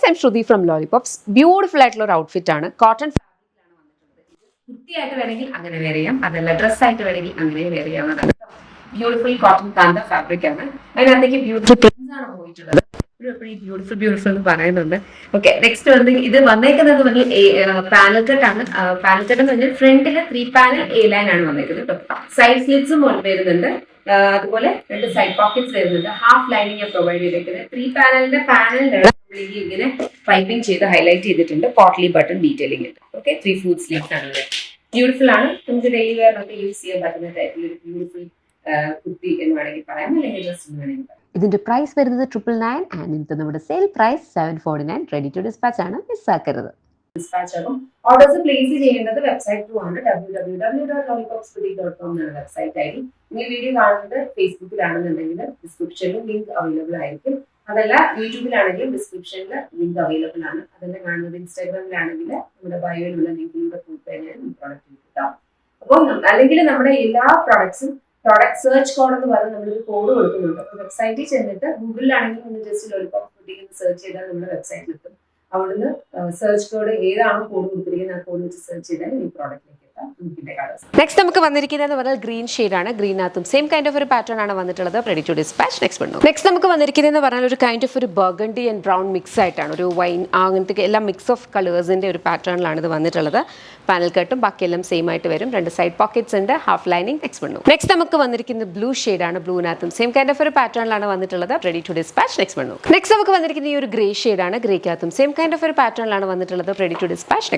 Guys, I am Shruti from lollipops. Beautiful ആയിട്ടുള്ള ഒരു outfit ആണ്. കോട്ടൺ ഫാബ്രിക്കിലാണ് വന്നിട്ടുള്ളത്. കുർത്തിയായിട്ട് വേണമെങ്കിൽ അങ്ങനെ വെയർ ചെയ്യാം, അതല്ല ഡ്രസ്സായിട്ട് വേണമെങ്കിൽ അങ്ങനെ വെയർ ചെയ്യാവുന്നതാണ്. ബ്യൂട്ടിഫുൾ കോട്ടൺ കാന്ത ഫാബ്രിക് ആണ്. അതിനകത്തേക്ക് ബ്യൂട്ടിഫുൾ പ്രിന്റ്സ് ആണ് പോയിട്ടുള്ളത്. ബ്യൂട്ടിഫുൾ എന്ന് പറയുന്നുണ്ട്. ഓക്കെ, നെക്സ്റ്റ് ഇത് വന്നേക്കുന്നത് പാനൽ കട്ട് ആണ്. പാനൽ കട്ട് എന്ന് പറഞ്ഞാൽ ഫ്രണ്ടിൽ 3 പാനൽ എ ലൈൻ ആണ് വന്നേക്കുന്നത് കേട്ടോ. സൈഡ് സ്ലിറ്റ്സും വരുന്നുണ്ട്. അതുപോലെ 2 സൈഡ് പോക്കറ്റ്സ് വരുന്നുണ്ട്. ഹാഫ് ലൈനിങ് പ്രൊവൈഡ് ചെയ്തിരിക്കുന്നത്. 3 പാനലിന്റെ പാനലിലാണ് ഇങ്ങനെ പൈപ്പിംഗ് ചെയ്ത് ഹൈലൈറ്റ് ചെയ്തിട്ടുണ്ട്. പോട്ട്ലി ബട്ടൺ ഡീറ്റെയിലിംഗ് ഉണ്ട്. ഓക്കെ, 3 ഫുൾ സ്ലീവ്സ് ആണ്. ബ്യൂട്ടിഫുൾ ആണ്. നമുക്ക് ഡെയിലി വെയറിനൊക്കെ യൂസ് ചെയ്യാൻ പറ്റുന്ന ടൈപ്പിൽ ഒരു ബ്യൂട്ടിഫുൾ കുർത്തി എന്ന് വേണമെങ്കിൽ പറയാം, അല്ലെങ്കിൽ ഡ്രസ് എന്ന് വേണമെങ്കിൽ പറയാം. ഇതിന്റെ പ്രൈസ് വരുന്നത് 999 ആൻഡ് ഇന്നത്തെ നമ്മുടെ sale price 749. Ready to dispatch ആണ്, മിസ്സാക്കരുത്. ഡിസ്പാച്ച് ആകും. ഓർഡേഴ്സ് പ്ലേസ് ചെയ്യേണ്ടത് വെബ്സൈറ്റ് ത്രൂ ആണ്. www.lollipopsboutique.com എന്നാണ് വെബ്സൈറ്റ് ഐഡി. നിങ്ങൾ വീഡിയോ കാണുന്നത് ഫേസ്ബുക്കിലാണെന്നുണ്ടെങ്കിൽ ഡിസ്ക്രിപ്ഷനിൽ ലിങ്ക് അവൈലബിൾ ആയിരിക്കും. അതല്ല യൂട്യൂബിലാണെങ്കിലും ഡിസ്ക്രിപ്ഷനിൽ ലിങ്ക് അവൈലബിൾ ആണ്. അതല്ല കാണുന്നത് ഇൻസ്റ്റാഗ്രാമിലാണെങ്കിൽ നമ്മുടെ ബയോയിലുള്ള ലിങ്കിലൂടെ പോയിട്ട് തന്നെയാണ് പ്രോഡക്റ്റ് കിട്ടാം. അപ്പോൾ അല്ലെങ്കിൽ നമ്മുടെ എല്ലാ പ്രോഡക്ട്സും പ്രോഡക്റ്റ് സെർച്ച് കോഡ് എന്ന് പറഞ്ഞ് നമ്മളൊരു കോഡ് കൊടുക്കുന്നുണ്ട്. അപ്പോൾ വെബ്സൈറ്റിൽ ചെന്നിട്ട് ഗൂഗിളിലാണെങ്കിൽ നിങ്ങൾ ജസ്റ്റ് ലോലിപോപ്സ് ബുട്ടീക്ക് എന്ന് സെർച്ച് ചെയ്താൽ നമ്മുടെ വെബ്സൈറ്റിൽ എത്തും. അവിടുന്ന് സെർച്ച് കോഡ് ഏതാണോ കോഡ് കൊടുത്തിരിക്കുന്നത് ആ കോഡ് വെച്ച് സെർച്ച് ചെയ്താൽ ഈ പ്രോഡക്റ്റിലേക്ക് എത്താം. നെക്സ്റ്റ് നമുക്ക് വന്നിരിക്കുന്നത് പറഞ്ഞാൽ ഗ്രീൻ ഷെയ്ഡ് ആണ്. ഗ്രീനകത്തും സെയിം കൈൻഡ് ഓഫ് ഒരു പാറ്റേൺ ആണ് വന്നിട്ടുള്ളത്. Ready to dispatch. നെക്സ്റ്റ് നമുക്ക് വന്നിരിക്കുന്നത് പറഞ്ഞാൽ ഒരു കൈൻഡ് ഓഫ് ഒരു ബർഗണ്ടി ആൻഡ് ബ്രൗൺ മിക്സ് ആയിട്ടാണ്. ഒരു വൈൻ അങ്ങനത്തെ എല്ലാം മിക്സ് ഓഫ് കളേഴ്സിന്റെ ഒരു പാറ്റേണിലാണ് ഇത് വന്നിട്ടുള്ളത്. പാനൽ കട്ടും ബാക്കിയെല്ലാം സെയിം ആയിട്ട് വരും. 2 സൈഡ് പോക്കറ്റ്സ് ഉണ്ട്, ഹാഫ് ലൈനിങ്. നെക്സ്റ്റ് നമുക്ക് വന്നിരിക്കുന്നത് ബ്ലൂ ഷെയ്ഡ് ആണ്. ബ്ലൂനകത്തും സെയിം കൈൻഡ് ഓഫ് ഒരു പാറ്റേണിലാണ് വന്നിട്ടുള്ളത്. Ready to dispatch. നെക്സ്റ്റ് നമുക്ക് വന്നിരിക്കുന്നത് ഈ ഒരു ഗ്രേ ഷെയ്ഡ് ആണ്. ഗ്രേക്കകത്തും സെയിം കൈൻഡ് ഓഫ് ഒരു പാറ്റേണിലാണ് വന്നിട്ടുള്ളത്. Ready to dispatch.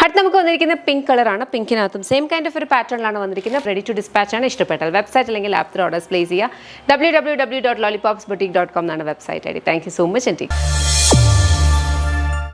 അടുത്ത് നമുക്ക് വന്നിരിക്കുന്നത് പിങ്ക് കളർ ആണ്. പിങ്കിനകത്തും സെയിം കൈൻഡ് ഓഫ് ഒരു പാറ്റേണിലാണ് വന്നിരിക്കുന്നത്. റെഡി ടു ഡിസ്പാച്ച് ആണ്. ഇഷ്ടപ്പെട്ടാൽ വെബ്സൈറ്റ് അല്ലെങ്കിൽ ആപ്പ് ഓർഡേഴ്സ് പ്ലേസ് ചെയ്യുക. www.lollipopsboutique.com എന്നാണ് website ID. Thank you so much.